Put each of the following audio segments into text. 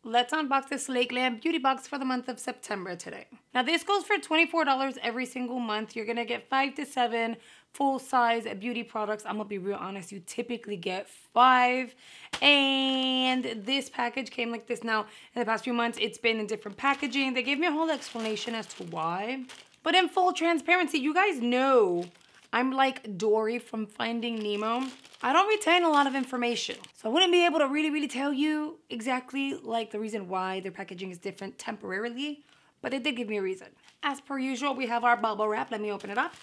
let's unbox this Glam Beauty box for the month of September today. Now this goes for $24 every single month. You're gonna get 5 to 7 full-size beauty products. I'm gonna be real honest, you typically get 5. And this package came like this. Now, in the past few months, it's been in different packaging. They gave me a whole explanation as to why. But in full transparency, you guys know I'm like Dory from Finding Nemo. I don't retain a lot of information. So I wouldn't be able to really tell you exactly like the reason why their packaging is different temporarily, but it did give me a reason. As per usual, we have our bubble wrap. Let me open it up.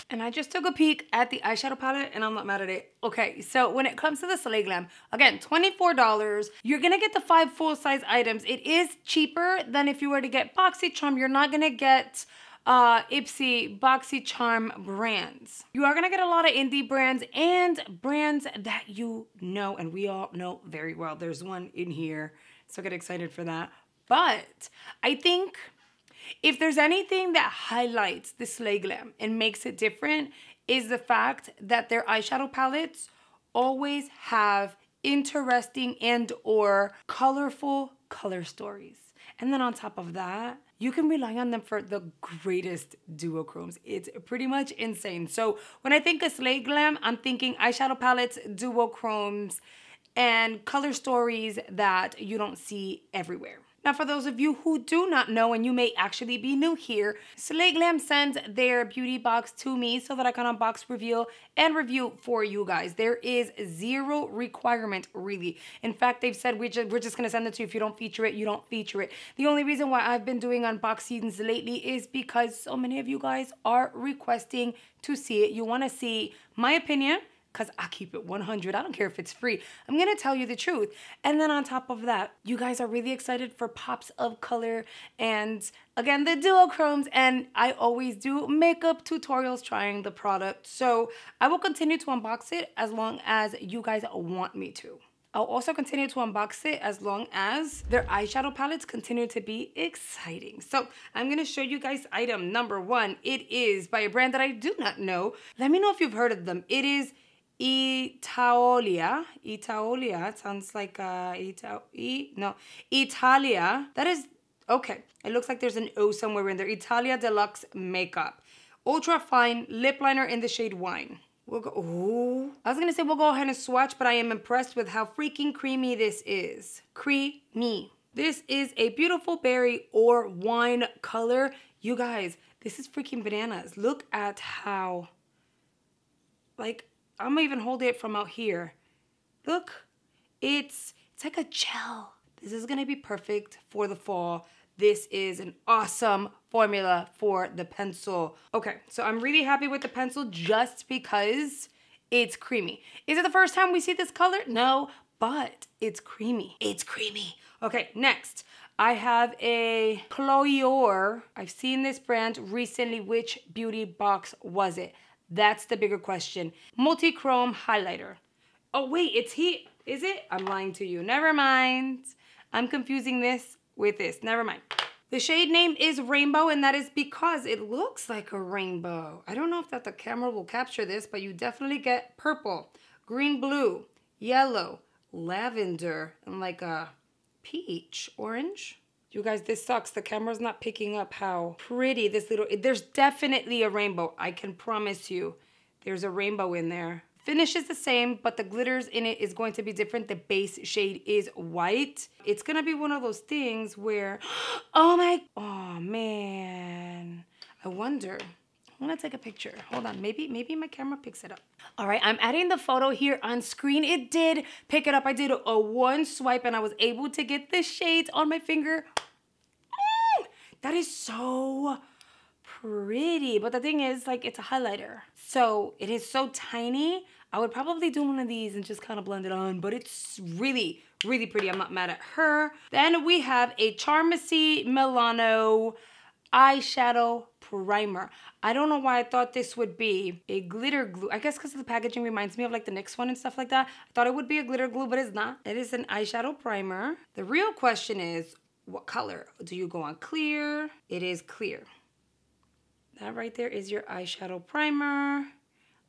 And I just took a peek at the eyeshadow palette and I'm not mad at it. Okay, so when it comes to the Glam, again, $24. You're gonna get the 5 full-size items. It is cheaper than if you were to get BoxyCharm. You're not gonna get Ipsy, BoxyCharm brands. You are gonna get a lot of indie brands and brands that you know and we all know very well. There's one in here, so get excited for that. But I think if there's anything that highlights this Glam and makes it different is the fact that their eyeshadow palettes always have interesting and or colorful color stories. And then on top of that, you can rely on them for the greatest duochromes. It's pretty much insane. So when I think of Glam, I'm thinking eyeshadow palettes, duochromes, and color stories that you don't see everywhere. Now, for those of you who do not know, and you may actually be new here, Glam sends their beauty box to me so that I can unbox, reveal, and review for you guys. There is zero requirement, really. In fact, they've said we're just gonna send it to you. If you don't feature it, you don't feature it. The only reason why I've been doing unboxings lately is because so many of you guys are requesting to see it. You wanna see my opinion, because I keep it 100. I don't care if it's free. I'm going to tell you the truth. And then on top of that, you guys are really excited for pops of color and, again, the duochromes. And I always do makeup tutorials trying the product. So I will continue to unbox it as long as you guys want me to. I'll also continue to unbox it as long as their eyeshadow palettes continue to be exciting. So I'm going to show you guys item number 1. It is by a brand that I do not know. Let me know if you've heard of them. It is Italia. Italia sounds like Italia. That is okay. It looks like there's an O somewhere in there. Italia Deluxe Makeup. Ultra fine lip liner in the shade Wine. We'll go. Ooh. I was gonna say we'll go ahead and swatch, but I am impressed with how freaking creamy this is. Creamy. This is a beautiful berry or wine color. You guys, this is freaking bananas. Look at how, like, I'm gonna even hold it from out here. Look, it's like a gel. This is gonna be perfect for the fall. This is an awesome formula for the pencil. Okay, so I'm really happy with the pencil just because it's creamy. Is it the first time we see this color? No, but it's creamy. It's creamy. Okay, next. I have a Cloyor. I've seen this brand recently. Which beauty box was it? That's the bigger question. Multi-chrome highlighter. Oh, wait, is it? I'm lying to you. Never mind. I'm confusing this with this. Never mind. The shade name is Rainbow, and that is because it looks like a rainbow. I don't know if that the camera will capture this, but you definitely get purple, green, blue, yellow, lavender, and like a peach, orange. You guys, this sucks. The camera's not picking up how pretty this little, there's definitely a rainbow. I can promise you there's a rainbow in there. Finish is the same, but the glitters in it is going to be different. The base shade is white. It's gonna be one of those things where, oh man. I wonder, I wanna take a picture. Hold on, maybe my camera picks it up. All right, I'm adding the photo here on screen. It did pick it up. I did a one swipe and I was able to get the shades on my finger. That is so pretty. But the thing is, like, it's a highlighter. So it is so tiny. I would probably do one of these and just kind of blend it on, but it's really, really pretty. I'm not mad at her. Then we have a Charmacy Milano eyeshadow primer. I don't know why I thought this would be a glitter glue. I guess because the packaging reminds me of like the NYX one and stuff like that. I thought it would be a glitter glue, but it's not. It is an eyeshadow primer. The real question is, what color? Do you go on clear? It is clear. That right there is your eyeshadow primer.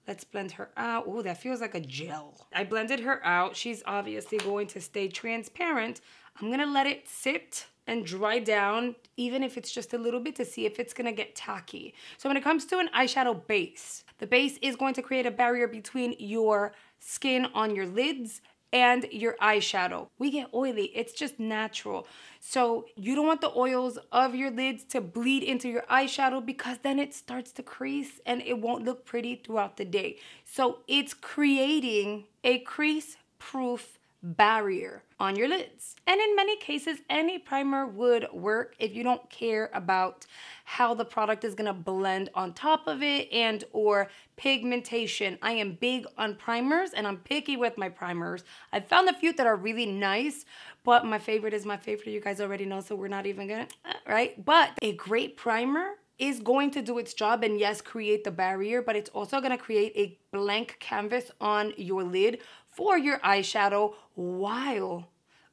Let's blend her out. Oh, that feels like a gel. I blended her out. She's obviously going to stay transparent I'm gonna let it sit and dry down, even if it's just a little bit, to see if it's gonna get tacky. So when it comes to an eyeshadow base, the base is going to create a barrier between your skin on your lids and your eyeshadow. We get oily, it's just natural. So you don't want the oils of your lids to bleed into your eyeshadow, because then it starts to crease and it won't look pretty throughout the day. So it's creating a crease-proof barrier on your lids. And in many cases, any primer would work if you don't care about how the product is gonna blend on top of it and or pigmentation. I am big on primers and I'm picky with my primers. I found a few that are really nice, but my favorite is my favorite. You guys already know, so we're not even gonna, right? But a great primer is going to do its job and yes, create the barrier, but it's also gonna create a blank canvas on your lid for your eyeshadow while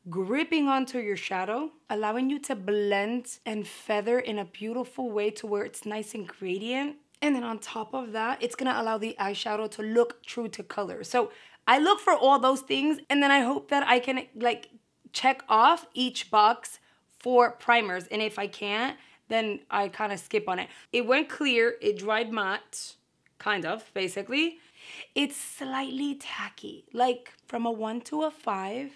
gripping onto your shadow, allowing you to blend and feather in a beautiful way to where it's nice and gradient. And then on top of that, it's gonna allow the eyeshadow to look true to color. So I look for all those things, and then I hope that I can like check off each box for primers. And if I can't, then I kind of skip on it. It went clear, it dried matte, kind of, basically. It's slightly tacky, like from a 1 to a 5,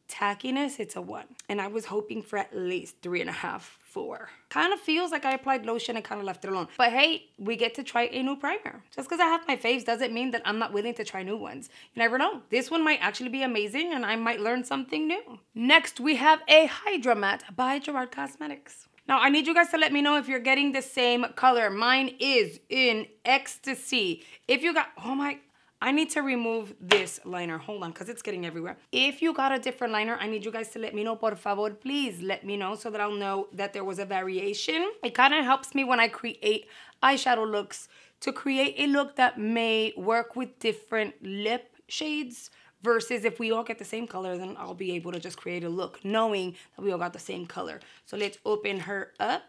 tackiness, it's a 1. And I was hoping for at least 3.5, 4. Kind of feels like I applied lotion and kind of left it alone. But hey, we get to try a new primer. Just because I have my faves doesn't mean that I'm not willing to try new ones. You never know. This one might actually be amazing and I might learn something new. Next, we have a Hydra Matte by Gerard Cosmetics. Now, I need you guys to let me know if you're getting the same color. Mine is in Ecstasy. If you got, oh my, I need to remove this liner. Hold on, because it's getting everywhere. If you got a different liner, I need you guys to let me know. Por favor, please let me know so that I'll know that there was a variation. It kind of helps me when I create eyeshadow looks to create a look that may work with different lip shades. Versus if we all get the same color, then I'll be able to just create a look knowing that we all got the same color. So let's open her up.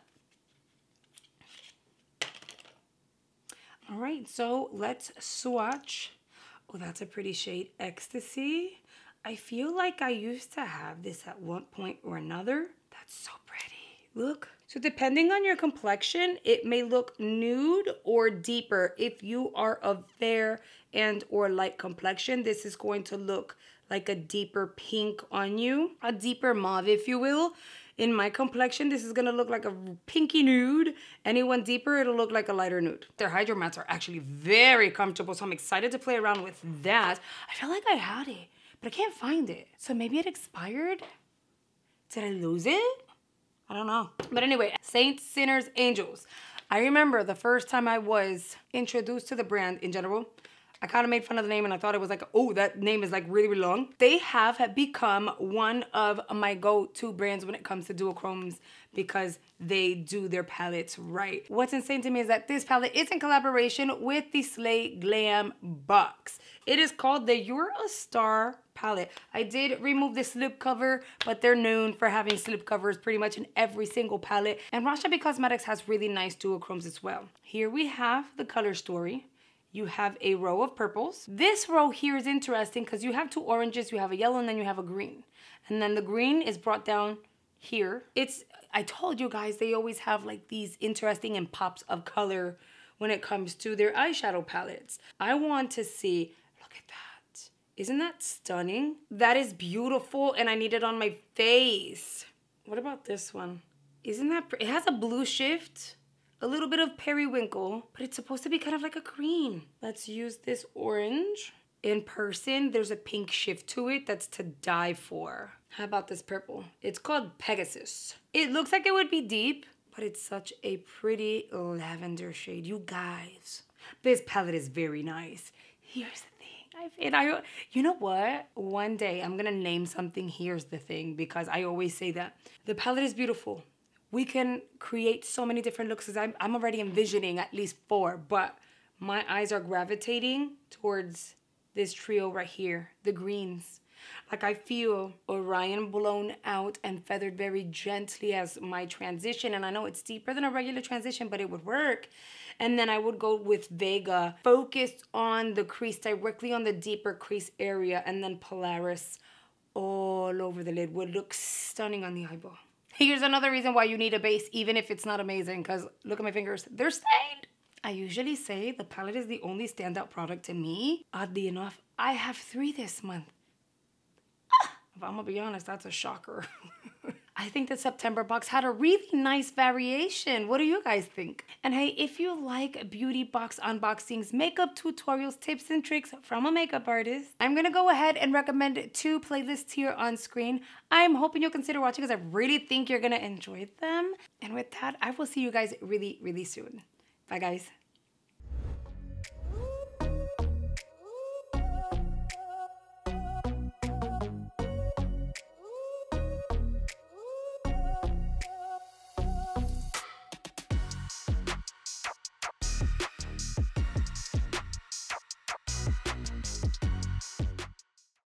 All right, so let's swatch. Oh, that's a pretty shade, Ecstasy. I feel like I used to have this at one point or another. That's so pretty. Look. So depending on your complexion, it may look nude or deeper. If you are of fair and or light complexion, this is going to look like a deeper pink on you, a deeper mauve, if you will. In my complexion, this is gonna look like a pinky nude. Anyone deeper, it'll look like a lighter nude. Their Hydro Mattes are actually very comfortable, so I'm excited to play around with that. I feel like I had it, but I can't find it. So maybe it expired? Did I lose it? I don't know. But anyway, Saints, Sinners, Angels. I remember the first time I was introduced to the brand in general, I kind of made fun of the name and I thought it was like, oh, that name is like really, really long. They have become one of my go-to brands when it comes to duochromes because they do their palettes right. What's insane to me is that this palette is in collaboration with the Slay Glam box. It is called the You're a Star palette. I did remove the slip cover, but they're known for having slip covers pretty much in every single palette. And FTC Cosmetics has really nice duochromes as well. Here we have the color story. You have a row of purples. This row here is interesting because you have 2 oranges, you have a yellow, and then you have a green. And then the green is brought down here. I told you guys, they always have like these interesting and pops of color when it comes to their eyeshadow palettes. I want to see, look at that. Isn't that stunning? That is beautiful and I need it on my face. What about this one? Isn't that pretty? It has a blue shift. A little bit of periwinkle, but it's supposed to be kind of like a green. Let's use this orange. In person, there's a pink shift to it that's to die for. How about this purple? It's called Pegasus. It looks like it would be deep, but it's such a pretty lavender shade. You guys, this palette is very nice. Here's the thing. You know what? One day I'm gonna name something Here's the Thing because I always say that. The palette is beautiful. We can create so many different looks because I'm already envisioning at least 4, but my eyes are gravitating towards this trio right here, the greens. Like I feel Orion blown out and feathered very gently as my transition. And I know it's deeper than a regular transition, but it would work. And then I would go with Vega, focused on the crease, directly on the deeper crease area, and then Polaris all over the lid would look stunning on the eyeball. Here's another reason why you need a base, even if it's not amazing, because look at my fingers, they're stained. I usually say the palette is the only standout product to me. Oddly enough, I have 3 this month. If I'm gonna be honest, that's a shocker. I think the September box had a really nice variation. What do you guys think? And hey, if you like beauty box unboxings, makeup tutorials, tips and tricks from a makeup artist, I'm gonna go ahead and recommend 2 playlists here on screen. I'm hoping you'll consider watching because I really think you're gonna enjoy them. And with that, I will see you guys really, really soon. Bye guys.